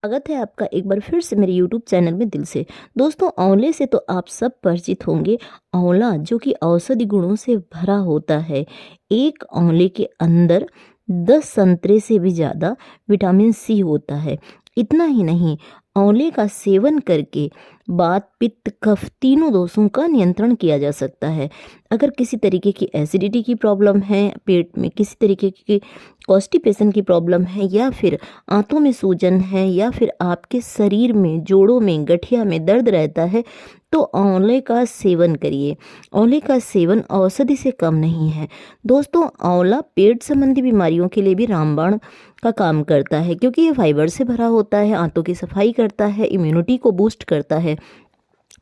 स्वागत है आपका एक बार फिर से मेरे YouTube चैनल में दिल से। दोस्तों, आंवले से तो आप सब परिचित होंगे। आंवला जो कि औषधि गुणों से भरा होता है। एक आंवले के अंदर 10 संतरे से भी ज़्यादा विटामिन सी होता है। इतना ही नहीं, आंवले का सेवन करके वात, पित्त, कफ तीनों दोषों का नियंत्रण किया जा सकता है। अगर किसी तरीके की एसिडिटी की प्रॉब्लम है, पेट में किसी तरीके की कॉन्स्टिपेशन की प्रॉब्लम है, या फिर आंतों में सूजन है, या फिर आपके शरीर में जोड़ों में गठिया में दर्द रहता है, तो आंवले का सेवन करिए। आंवले का सेवन औषधि से कम नहीं है। दोस्तों, आंवला पेट संबंधी बीमारियों के लिए भी रामबाण का काम करता है, क्योंकि ये फाइबर से भरा होता है, आंतों की सफाई करता है, इम्यूनिटी को बूस्ट करता है।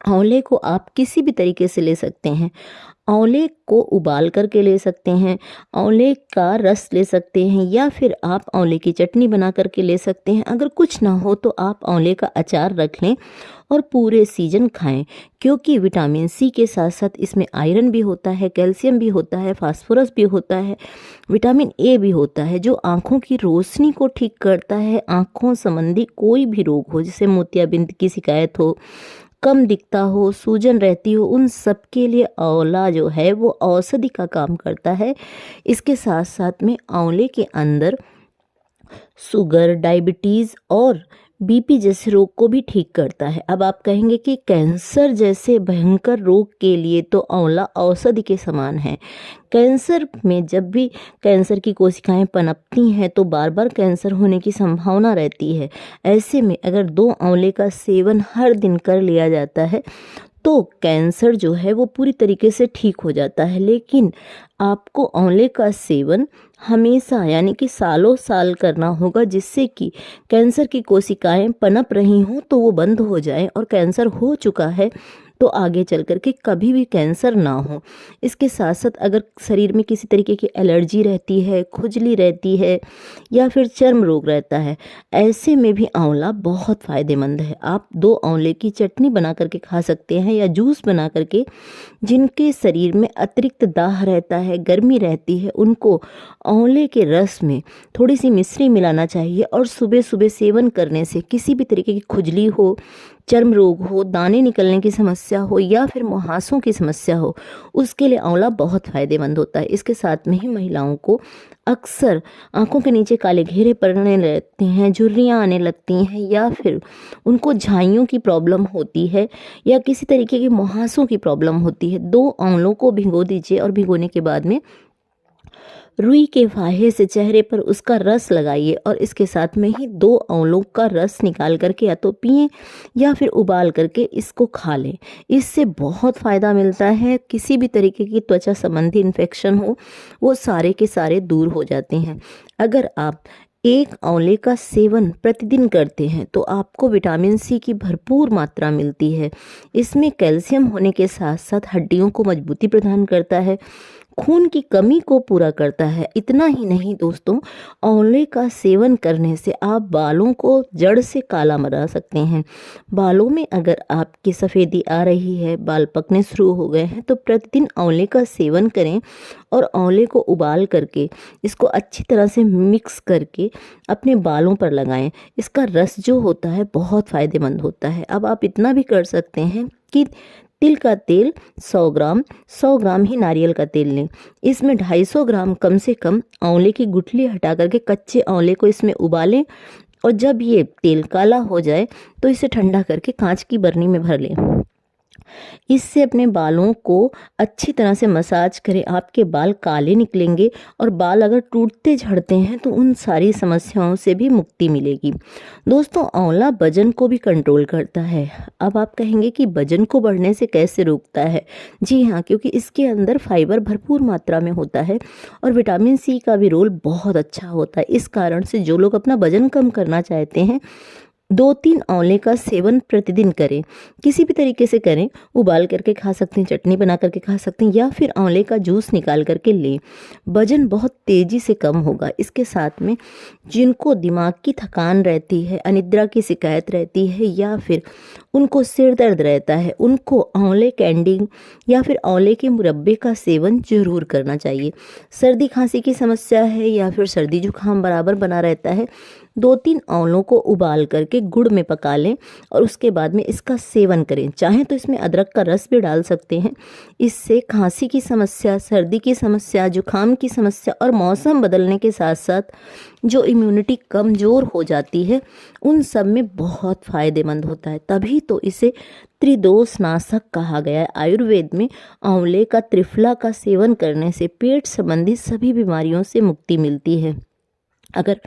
आंवले को आप किसी भी तरीके से ले सकते हैं। आंवले को उबाल करके ले सकते हैं, आंवले का रस ले सकते हैं, या फिर आप आंवले की चटनी बना करके ले सकते हैं। अगर कुछ ना हो तो आप आंवले का अचार रख लें और पूरे सीजन खाएं, क्योंकि विटामिन सी के साथ साथ इसमें आयरन भी होता है, कैल्शियम भी होता है, फास्फोरस भी होता है, विटामिन ए भी होता है, जो आँखों की रोशनी को ठीक करता है। आँखों संबंधी कोई भी रोग हो, जैसे मोतियाबिंद की शिकायत हो, कम दिखता हो, सूजन रहती हो, उन सब के लिए आंवला जो है वो औषधि का काम करता है। इसके साथ साथ में आंवले के अंदर शुगर, डायबिटीज़ और बीपी जैसे रोग को भी ठीक करता है। अब आप कहेंगे कि कैंसर जैसे भयंकर रोग के लिए तो आंवला औषधि के समान है। कैंसर में जब भी कैंसर की कोशिकाएं पनपती हैं तो बार बार कैंसर होने की संभावना रहती है। ऐसे में अगर 2 आंवले का सेवन हर दिन कर लिया जाता है तो कैंसर जो है वो पूरी तरीके से ठीक हो जाता है। लेकिन आपको आंवले का सेवन हमेशा यानी कि सालों साल करना होगा, जिससे कि कैंसर की कोशिकाएं पनप रही हों तो वो बंद हो जाए, और कैंसर हो चुका है तो आगे चल कर के कभी भी कैंसर ना हो। इसके साथ साथ अगर शरीर में किसी तरीके की एलर्जी रहती है, खुजली रहती है, या फिर चर्म रोग रहता है, ऐसे में भी आंवला बहुत फ़ायदेमंद है। आप 2 आंवले की चटनी बना करके खा सकते हैं, या जूस बना करके। जिनके शरीर में अतिरिक्त दाह रहता है, गर्मी रहती है, उनको आंवले के रस में थोड़ी सी मिश्री मिलाना चाहिए, और सुबह सुबह सेवन करने से किसी भी तरीके की खुजली हो, चर्म रोग हो, दाने निकलने की समस्या हो, या फिर मुहासों की समस्या हो, उसके लिए आंवला बहुत फ़ायदेमंद होता है। इसके साथ में ही महिलाओं को अक्सर आंखों के नीचे काले घेरे पड़ने लगते हैं, झुर्रियाँ आने लगती हैं, या फिर उनको झाइयों की प्रॉब्लम होती है, या किसी तरीके की मुहासों की प्रॉब्लम होती है। 2 आंवलों को भिगो दीजिए, और भिगोने के बाद में रुई के फाहे से चेहरे पर उसका रस लगाइए, और इसके साथ में ही 2 आंवलों का रस निकाल करके या तो पिएं या फिर उबाल करके इसको खा लें। इससे बहुत फ़ायदा मिलता है। किसी भी तरीके की त्वचा संबंधी इन्फेक्शन हो, वो सारे के सारे दूर हो जाते हैं। अगर आप 1 आंवले का सेवन प्रतिदिन करते हैं तो आपको विटामिन सी की भरपूर मात्रा मिलती है। इसमें कैल्शियम होने के साथ साथ हड्डियों को मजबूती प्रदान करता है, खून की कमी को पूरा करता है। इतना ही नहीं दोस्तों, आंवले का सेवन करने से आप बालों को जड़ से काला बना सकते हैं। बालों में अगर आपकी सफ़ेदी आ रही है, बाल पकने शुरू हो गए हैं, तो प्रतिदिन आंवले का सेवन करें, और आंवले को उबाल करके इसको अच्छी तरह से मिक्स करके अपने बालों पर लगाएं। इसका रस जो होता है बहुत फ़ायदेमंद होता है। अब आप इतना भी कर सकते हैं कि तिल का तेल 100 ग्राम ही नारियल का तेल लें। इसमें 250 ग्राम कम से कम आंवले की गुठली हटा करके कच्चे आंवले को इसमें उबालें, और जब ये तेल काला हो जाए तो इसे ठंडा करके कांच की बरनी में भर लें। इससे अपने बालों को अच्छी तरह से मसाज करें। आपके बाल काले निकलेंगे, और बाल अगर टूटते झड़ते हैं तो उन सारी समस्याओं से भी मुक्ति मिलेगी। दोस्तों, आंवला वजन को भी कंट्रोल करता है। अब आप कहेंगे कि वजन को बढ़ने से कैसे रोकता है? जी हाँ, क्योंकि इसके अंदर फाइबर भरपूर मात्रा में होता है, और विटामिन सी का भी रोल बहुत अच्छा होता है। इस कारण से जो लोग अपना वजन कम करना चाहते हैं, 2-3 आंवले का सेवन प्रतिदिन करें। किसी भी तरीके से करें, उबाल करके खा सकते हैं, चटनी बना करके खा सकते हैं, या फिर आंवले का जूस निकाल करके लें। वजन बहुत तेज़ी से कम होगा। इसके साथ में जिनको दिमाग की थकान रहती है, अनिद्रा की शिकायत रहती है, या फिर उनको सिर दर्द रहता है, उनको आंवले कैंडी या फिर आंवले के मुरब्बे का सेवन जरूर करना चाहिए। सर्दी खांसी की समस्या है, या फिर सर्दी जुकाम बराबर बना रहता है, 2-3 आंवलों को उबाल करके गुड़ में पका लें और उसके बाद में इसका सेवन करें। चाहें तो इसमें अदरक का रस भी डाल सकते हैं। इससे खांसी की समस्या, सर्दी की समस्या, जुखाम की समस्या और मौसम बदलने के साथ साथ जो इम्यूनिटी कमज़ोर हो जाती है उन सब में बहुत फ़ायदेमंद होता है। तभी तो इसे त्रिदोष नाशक कहा गया है। आयुर्वेद में आंवले का त्रिफला का सेवन करने से पेट संबंधी सभी बीमारियों से मुक्ति मिलती है। अगर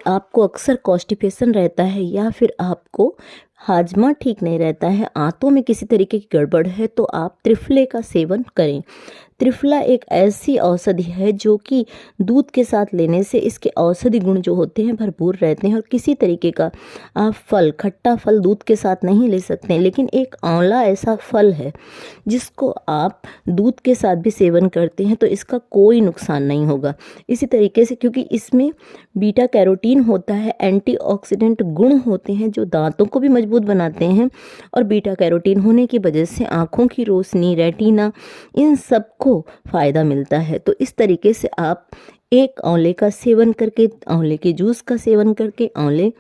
आपको अक्सर कॉन्स्टिपेशन रहता है या फिर आपको हाजमा ठीक नहीं रहता है, आंतों में किसी तरीके की गड़बड़ है, तो आप त्रिफले का सेवन करें। त्रिफला एक ऐसी औषधि है जो कि दूध के साथ लेने से इसके औषधि गुण जो होते हैं भरपूर रहते हैं और किसी तरीके का आप फल, खट्टा फल दूध के साथ नहीं ले सकते हैं। लेकिन एक आंवला ऐसा फल है जिसको आप दूध के साथ भी सेवन करते हैं तो इसका कोई नुकसान नहीं होगा। इसी तरीके से क्योंकि इसमें बीटा कैरोटीन होता है, एंटीऑक्सीडेंट गुण होते हैं जो दांतों को भी मजबूत बनाते हैं और बीटा कैरोटीन होने की वजह से आँखों की रोशनी, रेटिना, इन सब को फ़ायदा मिलता है। तो इस तरीके से आप एक आंवले का सेवन करके, आंवले के जूस का सेवन करके, आंवले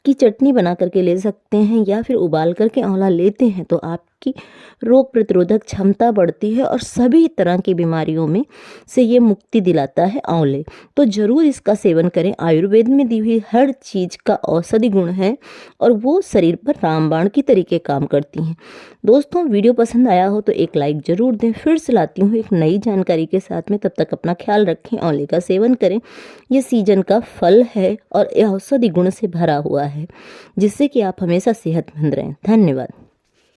की चटनी बना करके ले सकते हैं या फिर उबाल करके आंवला लेते हैं तो आपकी रोग प्रतिरोधक क्षमता बढ़ती है और सभी तरह की बीमारियों में से ये मुक्ति दिलाता है आंवले। तो ज़रूर इसका सेवन करें। आयुर्वेद में दी हुई हर चीज़ का औषधि गुण है और वो शरीर पर रामबाण की तरीके काम करती हैं। दोस्तों, वीडियो पसंद आया हो तो एक लाइक ज़रूर दें। फिर से लाती हूँ एक नई जानकारी के साथ में, तब तक अपना ख्याल रखें, आंवले का सेवन करें। ये सीजन का फल है और औषधि गुण से भरा हुआ है जिससे कि आप हमेशा सेहतमंद रहें। धन्यवाद।